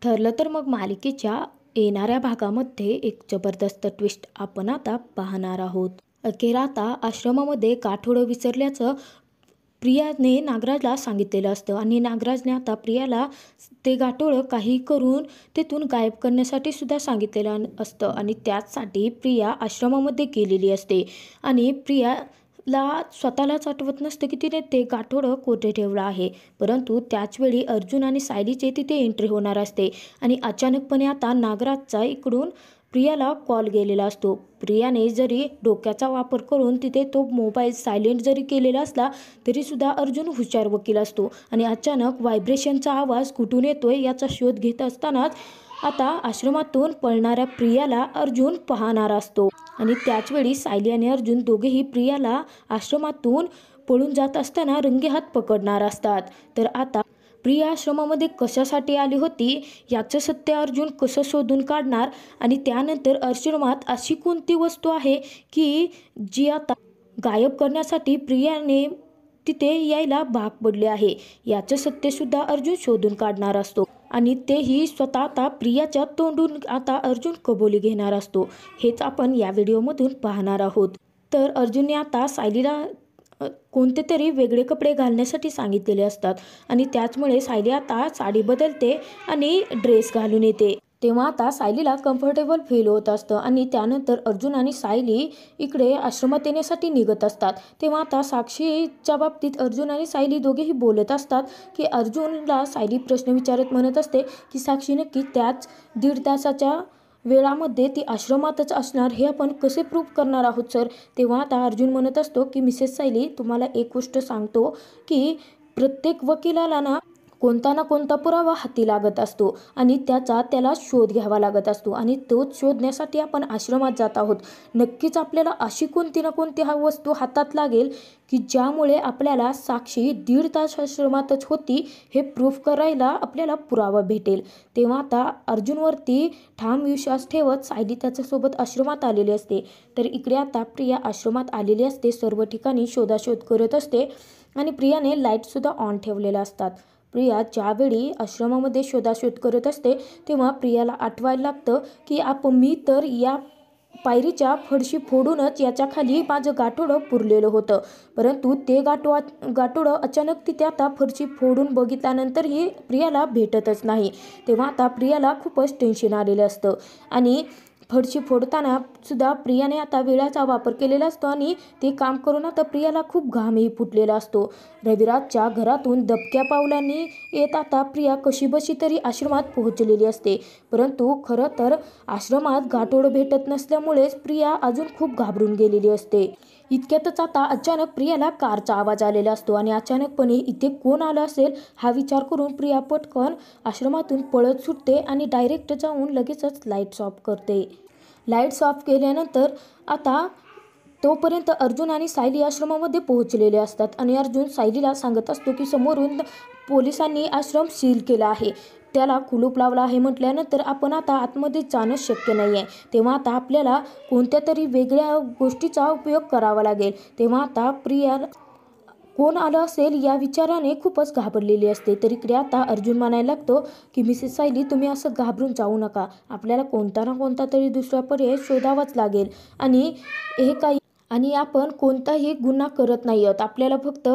ठरलं तर मग मालिकेच्या येणाऱ्या भागामध्ये एक जबरदस्त ट्विस्ट आपण आता पाहणार आहोत. अखेर आता आश्रमामध्ये गाठोडं विसरल्याचं प्रियाने नागराजला सांगितलेलं असतं आणि नागराजने आता प्रियाला ते गाठोडं काही करून तिथून गायब करण्यासाठी सुद्धा सांगितलेलं असतं आणि त्याचसाठी प्रिया आश्रमामध्ये गेलेली असते आणि प्रियाला स्वतःलाच आठवत नसतं की तिने ते गाठोडं कोठे ठेवलं आहे. परंतु त्याचवेळी अर्जुन आणि सायलीचे तिथे एंट्री होणार असते आणि अचानकपणे आता नागराजचा इकडून प्रियाला कॉल गेलेला असतो. प्रियाने जरी डोक्याचा वापर करून तिथे तो मोबाईल सायलेंट जरी केलेला असला तरीसुद्धा अर्जुन हुशार वकील असतो आणि अचानक व्हायब्रेशनचा आवाज कुठून येतोय याचा शोध घेत असतानाच आता आश्रमातून पळणाऱ्या प्रियाला अर्जुन पाहणार असतो आणि त्याचवेळी सायली आणि अर्जुन दोघेही प्रियाला आश्रमातून पळून जात असताना रंगेहात पकडणार असतात. तर आता प्रिया आश्रमामध्ये कशासाठी आली होती याचं सत्य अर्जुन कसं शोधून काढणार आणि त्यानंतर आश्रमात अशी कोणती वस्तू आहे की जी आता गायब करण्यासाठी प्रियाने तिथे यायला भाग पडले आहे याचं सत्यसुद्धा अर्जुन शोधून काढणार असतो आणि तेही स्वतः आता प्रियाच्या तोंडून आता अर्जुन कबुली घेणार असतो. हेच आपण या व्हिडिओमधून पाहणार आहोत. तर अर्जुनने आता सायलीला कोणते तरी वेगळे कपडे घालण्यासाठी सांगितलेले असतात आणि त्याचमुळे सायली आता साडी बदलते आणि ड्रेस घालून येते. तेव्हा आता सायलीला कम्फर्टेबल फील होत असतं आणि त्यानंतर अर्जुन आणि सायली इकडे आश्रमात येण्यासाठी निघत असतात. तेव्हा आता साक्षीच्या बाबतीत अर्जुन आणि सायली दोघेही बोलत असतात की अर्जुनला सायली प्रश्न विचारत म्हणत असते की साक्षी नक्की त्याच 1.5 तासाच्या वेळामध्ये ती आश्रमातच असणार हे आपण कसे प्रूव्ह करणार आहोत सर. तेव्हा आता अर्जुन म्हणत असतो की मिसेस सायली तुम्हाला एक गोष्ट सांगतो की प्रत्येक वकिलाला ना कोणता पुरावा हाती लागत असतो आणि त्याला शोध घ्यावा लागत असतो आणि तोच शोधण्यासाठी आपण आश्रमात जात आहोत. नक्कीच आपल्याला अशी कोणती ना कोणती वस्तू हातात लागेल की ज्यामुळे आपल्याला साक्षी 1.5 तास आश्रमातच होती हे प्रूफ करायला आपल्याला पुरावा भेटेल. तेव्हा आता अर्जुनवरती ठाम विश्वास ठेवत सायली त्याच्यासोबत आश्रमात आलेली असते. तर इकडे आता प्रिया आश्रमात आलेली असते. सर्व ठिकाणी शोधाशोध करत असते आणि प्रियाने लाईटसुद्धा ऑन ठेवलेल्या असतात. प्रिया ज्यावेळी आश्रमामध्ये शोधाशोध करत असते तेव्हा प्रियाला आठवायला लागतं की मी तर या पायरीच्या फडशी फोडूनच याच्या खाली माझं गाठोडं पुरलेलं होतं. परंतु ते गाठोडं अचानक तिथे आता फडशी फोडून बघितल्यानंतरही प्रियाला भेटतच नाही. तेव्हा आता प्रियाला खूपच टेन्शन आलेलं असतं आणि फडशी फोडताना सुद्धा प्रियाने आता वेळाचा वापर केलेला असतो आणि ते काम करून आता प्रियाला खूप घामही फुटलेला असतो. रविराजच्या घरातून दबक्या पावलांनी येत आता प्रिया कशीबशी तरी आश्रमात पोहोचलेली असते. परंतु खरं तर आश्रमात गाठोडं भेटत नसल्यामुळेच प्रिया अजून खूप घाबरून गेलेली असते. इतक्यातच आता अचानक प्रियाला कारचा आवाज आलेला असतो आणि अचानकपणे इथे कोण आलं असेल हा विचार करून प्रिया पटकन आश्रमातून पळत सुटते आणि डायरेक्ट जाऊन लगेचच लाईट्स ऑफ करते. लाईट्स ऑफ केल्यानंतर आता तोपर्यंत अर्जुन आणि सायली आश्रमामध्ये पोहोचलेले असतात आणि अर्जुन सायलीला सांगत असतो की समोरून पोलिसांनी आश्रम सील केला आहे, त्याला कुलूप लावला आहे म्हटल्यानंतर आपण आता आतमध्ये जाणं शक्य नाही आहे. तेव्हा आता आपल्याला कोणत्या तरी वेगळ्या गोष्टीचा उपयोग करावा लागेल. तेव्हा आता प्रिया कोण आलं असेल या विचाराने खूपच घाबरलेली असते. तर इकडे आता अर्जुन म्हणायला लागतो की मिसेस सायली तुम्ही असं घाबरून जाऊ नका, आपल्याला कोणता ना कोणता तरी दुसरा पर्याय शोधावाच लागेल आणि आपण कोणताही गुन्हा करत नाही आहोत. आपल्याला फक्त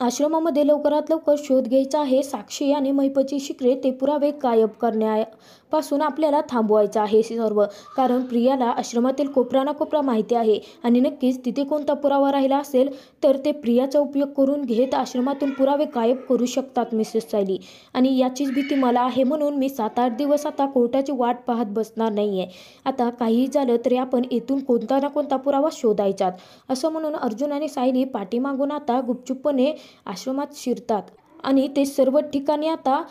आश्रमामध्ये लवकरात लवकर शोध घ्यायचा आहे. साक्षी आणि महिपतची शिकरे ते पुरावे गायब करण्यापासून आपल्याला थांबवायचं आहे सर्व. कारण प्रियाला आश्रमातील कोपरा ना कोपरा माहिती आहे आणि नक्कीच तिथे कोणता पुरावा राहिला असेल तर ते प्रियाचा उपयोग करून घेत आश्रमातून पुरावे गायब करू शकतात मिसेस सायली आणि याचीच भीती मला आहे. म्हणून मी 7-8 दिवस आता कोर्टाची वाट पाहत बसणार नाही आहे. आता काही झालं तरी आपण येथून कोणता ना कोणता पुरावा शोधायचात असं म्हणून अर्जुन आणि सायली पाठीमागून आता गुपचूपपणे आश्रमात शिरतात आणि ते सर्व ठिकाणी आता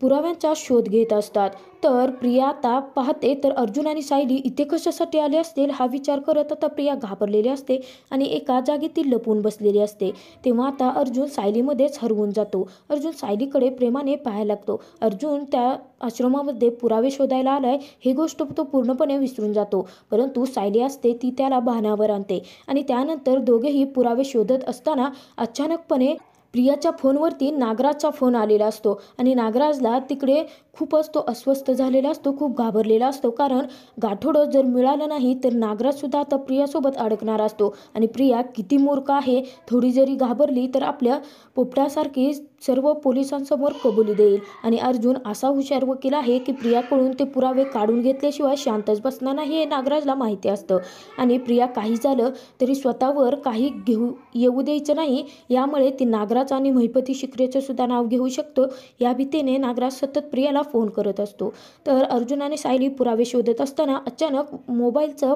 पुराव्यांचा शोध घेत असतात. तर प्रिया आता पाहते तर अर्जुन आणि सायली इथे कशासाठी आले असतील हा विचार करत आता प्रिया घाबरलेली असते आणि एका जागी ती लपून बसलेली असते. तेव्हा आता अर्जुन सायलीमध्येच हरवून जातो. अर्जुन सायलीकडे प्रेमाने पाहायला लागतो. अर्जुन त्या आश्रमामध्ये पुरावे शोधायला आलाय हे गोष्ट तो पूर्णपणे विसरून जातो. परंतु सायली असते ती त्याला भानावर आणते आणि त्यानंतर दोघेही पुरावे शोधत असताना अचानकपणे प्रियाच्या फोनवरती नागराजचा फोन आलेला असतो आणि नागराजला तिकडे खूपच तो अस्वस्थ झालेला असतो, खूप घाबरलेला असतो. कारण गाठोडं जर मिळालं नाही तर नागराजसुद्धा आता प्रियासोबत अडकणार असतो आणि प्रिया किती मूर्ख आहे, थोडी जरी घाबरली तर आपल्या पोपटासारखी सर्व पोलिसांसमोर कबुली देईल. आणि अर्जुन असा हुशार वकील आहे की प्रियाकडून ते पुरावे काढून घेतल्याशिवाय शांतच बसणार नाही हे नागराजला माहिती असतं. आणि प्रिया काही झालं तरी स्वतःवर काही येऊ द्यायचं नाही, यामुळे ती नागराज आणि महिपती शिकरेचं सुद्धा नाव घेऊ शकतो. या भीतीने नागराज सतत प्रियाला फोन करत असतो. तर अर्जुन आणि सायली पुरावे शोधत असताना अचानक मोबाईलचं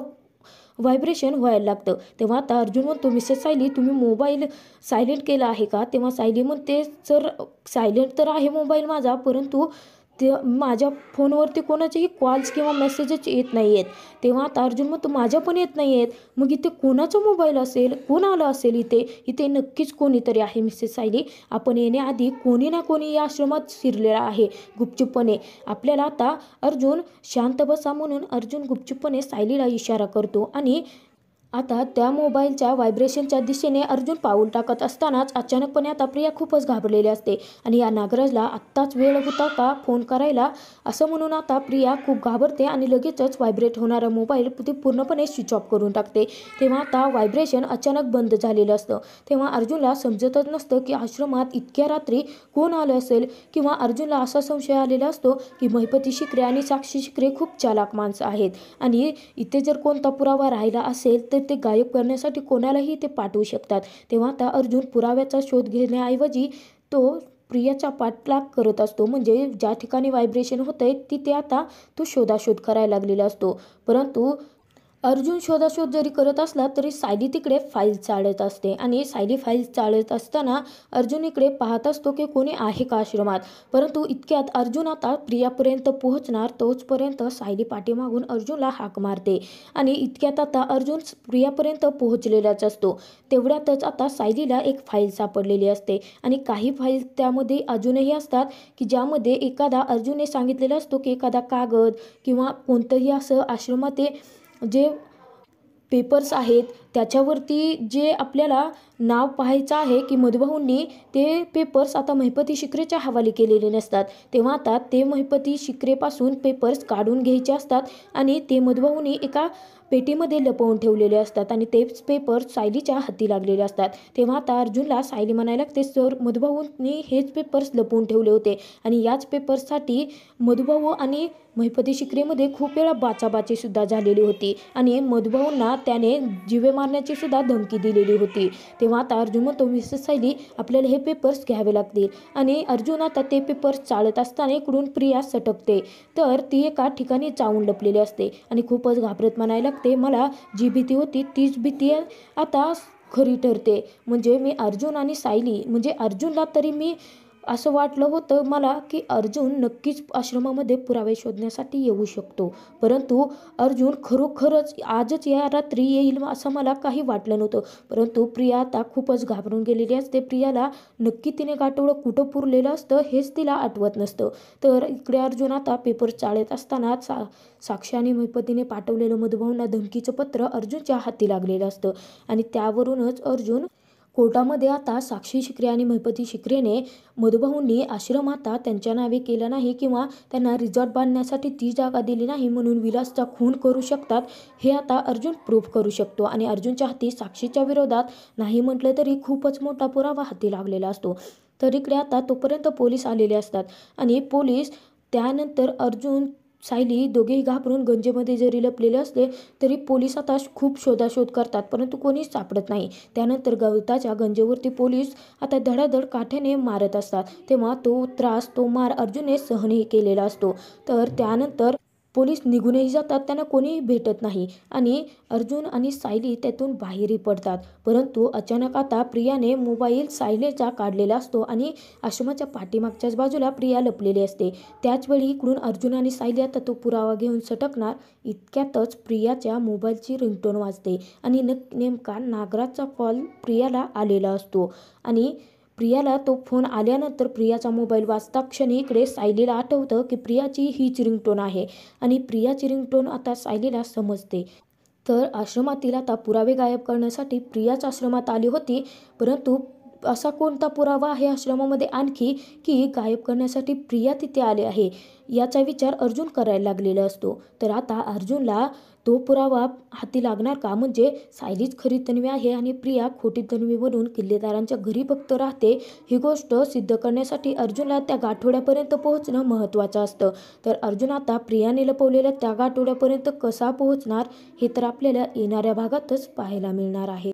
व्हायब्रेशन व्हायला लागतं. तेव्हा आता अर्जुन म्हणतो, मिसेस सायली तुम्ही मोबाईल सायलेंट केला आहे का? तेव्हा सायली म्हणते, सर सायलेंट तर आहे मोबाईल माझा, परंतु ते माझ्या फोनवरती कोणाचेही कॉल्स किंवा मेसेजेस येत नाही आहेत. तेव्हा आता अर्जुन म्हणतो, माझ्या पण येत नाही आहेत. मग इथे कोणाचा मोबाईल असेल, कोण आलं असेल इथे नक्कीच कोणीतरी आहे मिसेस सायली. आपण येण्याआधी कोणी ना कोणी या आश्रमात शिरलेला आहे गुपचूपपणे. आपल्याला आता अर्जुन शांत बसा म्हणून अर्जुन गुपचूपपणे सायलीला इशारा करतो. आणि आता त्या मोबाईलच्या व्हायब्रेशनच्या दिशेने अर्जुन पाऊल टाकत असतानाच अचानकपणे आता प्रिया खूपच घाबरलेली असते आणि या नागराजला आत्ताच वेळ होता का फोन करायला, असं म्हणून आता प्रिया खूप घाबरते आणि लगेचच व्हायब्रेट होणारा मोबाईल ती पूर्णपणे स्विच ऑफ करून टाकते. तेव्हा आता व्हायब्रेशन अचानक बंद झालेलं असतं. तेव्हा अर्जुनला समजतच नसतं की आश्रमात इतक्या रात्री कोण आलं असेल, किंवा अर्जुनला असा संशय आलेला असतो की महिपती शिकरे आणि साक्षी शिकरे खूप चालाक माणसं आहेत आणि इथे जर कोणता पुरावा राहिला असेल तर ते गायब करण्यासाठी कोणालाही ते पाठवू शकतात. तेव्हा आता अर्जुन पुराव्याचा शोध घेण्याऐवजी तो प्रियाचा पाठलाग करत असतो. म्हणजे ज्या ठिकाणी व्हायब्रेशन होतंय तिथे आता तो शोधाशोध करायला लागलेला असतो. परंतु अर्जुन शोधाशोध जरी करत असला तरी सायली तिकडे फाईल चाळत असते आणि सायली फाईल चाळत असताना अर्जुन इकडे पाहत असतो की कोणी आहे का आश्रमात. परंतु इतक्यात अर्जुन आता प्रियापर्यंत पोहोचणार, तोचपर्यंत सायली पाठीमागून अर्जुनला हाक मारते आणि इतक्यात आता अर्जुन प्रियापर्यंत पोहोचलेलाच असतो. तेवढ्यातच आता सायलीला एक फाईल सापडलेली असते आणि काही फाईल त्यामध्ये अजूनही असतात की ज्यामध्ये एखादा अर्जुनने सांगितलेलं असतो की एखादा कागद किंवा कोणतंही असं आश्रमात जे पेपर्स आहेत त्याच्यावरती जे आपल्याला नाव पाहायचं आहे की मधुभाऊंनी ते पेपर्स आता महिपती शिकरेच्या हवाली केलेले नसतात. तेव्हा आता ते महिपती शिकरेपासून पेपर्स काढून घ्यायचे असतात आणि ते मधुभाऊंनी एका पेटीमध्ये लपवून ठेवलेले असतात आणि तेच पेपर सायलीच्या हाती लागलेले असतात. तेव्हा आता अर्जुनला सायली म्हणायला लागते, सर मधुभाऊंनी हेच पेपर्स लपवून ठेवले होते आणि याच पेपर्ससाठी मधुभाऊ आणि महिपती शिकरेमध्ये खूप वेळा बाचाबाची सुद्धा झालेली होती आणि मधुभाऊंना त्याने जीवे मारण्याची सुद्धा धमकी दिलेली होती. तेव्हा आता अर्जुन म्हणतो, मिसेस सायली आपल्याला हे पेपर्स घ्यावे लागतील. आणि अर्जुन आता ते पेपर्स चाळत असताना इकडून प्रिया सटकते. तर ती एका ठिकाणी चावून लपलेली असते आणि खूपच घाबरत म्हणायला लागते, मला जी भीती होती तीच भीती आता खरी ठरते. म्हणजे मी अर्जुन आणि सायली म्हणजे अर्जुनला तरी मी असं वाटलं होतं मला की अर्जुन नक्कीच आश्रमामध्ये पुरावे शोधण्यासाठी येऊ शकतो, परंतु अर्जुन खरोखरच आजच या रात्री येईल असं मला काही वाटलं नव्हतं. परंतु प्रिया आता खूपच घाबरून गेलेली असते. प्रियाला नक्की तिने गाठोडं कुठं पुरलेलं असतं हेच तिला आठवत नसतं. तर इकडे अर्जुन आता पेपर चाळत असताना साक्षी आणि महिपतीने पाठवलेलं मधुभाऊंना धमकीचं पत्र अर्जुनच्या हाती लागलेलं असतं आणि त्यावरूनच अर्जुन कोर्टामध्ये आता साक्षी शिकरे आणि महिपती शिकरेने मधुभाऊंनी आश्रम आता त्यांच्या नावे केला नाही किंवा त्यांना रिसॉर्ट बांधण्यासाठी ती जागा दिली नाही म्हणून विलासचा खून करू शकतात हे आता अर्जुन प्रूफ करू शकतो. आणि अर्जुनच्या हाती साक्षीच्या विरोधात नाही म्हटलं तरी खूपच मोठा पुरावा हाती लागलेला असतो. तर इकडे आता तोपर्यंत पोलीस आलेले असतात आणि पोलीस त्यानंतर अर्जुन सायली दोघेही घाबरून गंजेमध्ये जरी लपलेले असले तरी पोलीस आता खूप शोधाशोध करतात, परंतु कोणीच सापडत नाही. त्यानंतर गवताच्या गंजेवरती पोलीस आता धडाधड काठ्याने मारत असतात. तेव्हा तो त्रास तो मार अर्जुनने सहनही केलेला असतो. तर त्यानंतर पोलीस निघूनही जातात, त्यांना कोणीही भेटत नाही आणि अर्जुन आणि सायली त्यातून बाहेरही पडतात. परंतु अचानक आता प्रियाने मोबाईल सायलीचा काढलेला असतो आणि आश्रमाच्या पाठीमागच्याच बाजूला प्रिया लपलेली असते. त्याचवेळी इकडून अर्जुन आणि सायली आता तो पुरावा घेऊन सटकणार. इतक्यातच प्रियाच्या मोबाईलची रिंगटोन वाजते आणि नेमका नागराजचा कॉल प्रियाला आलेला असतो आणि प्रियाला तो फोन आल्यानंतर प्रियाचा मोबाईल वाजता क्षणी इकडे सायलीला आठवतं की प्रियाची हीच रिंगटोन आहे आणि प्रियाची रिंगटोन आता सायलीला समजते. तर आश्रमातील आता पुरावे गायब करण्यासाठी प्रियाच आश्रमात आली होती, परंतु असा कोणता पुरावा आहे आश्रमामध्ये आणखी की गायब करण्यासाठी प्रिया तिथे आले आहे, याचा विचार अर्जुन करायला लागलेला असतो. तर आता अर्जुनला तो पुरावा हाती लागणार का? म्हणजे सायलीच खरी तन्वी आहे आणि प्रिया खोटी तन्वी बनून किल्लेदारांच्या घरी फक्त राहते, ही गोष्ट सिद्ध करण्यासाठी अर्जुनला त्या गाठोड्यापर्यंत पोहोचणं महत्त्वाचं असतं. तर अर्जुन आता प्रियाने लपवलेल्या त्या गाठोड्यापर्यंत कसा पोहोचणार, हे तर आपल्याला येणाऱ्या भागातच पाहायला मिळणार आहे.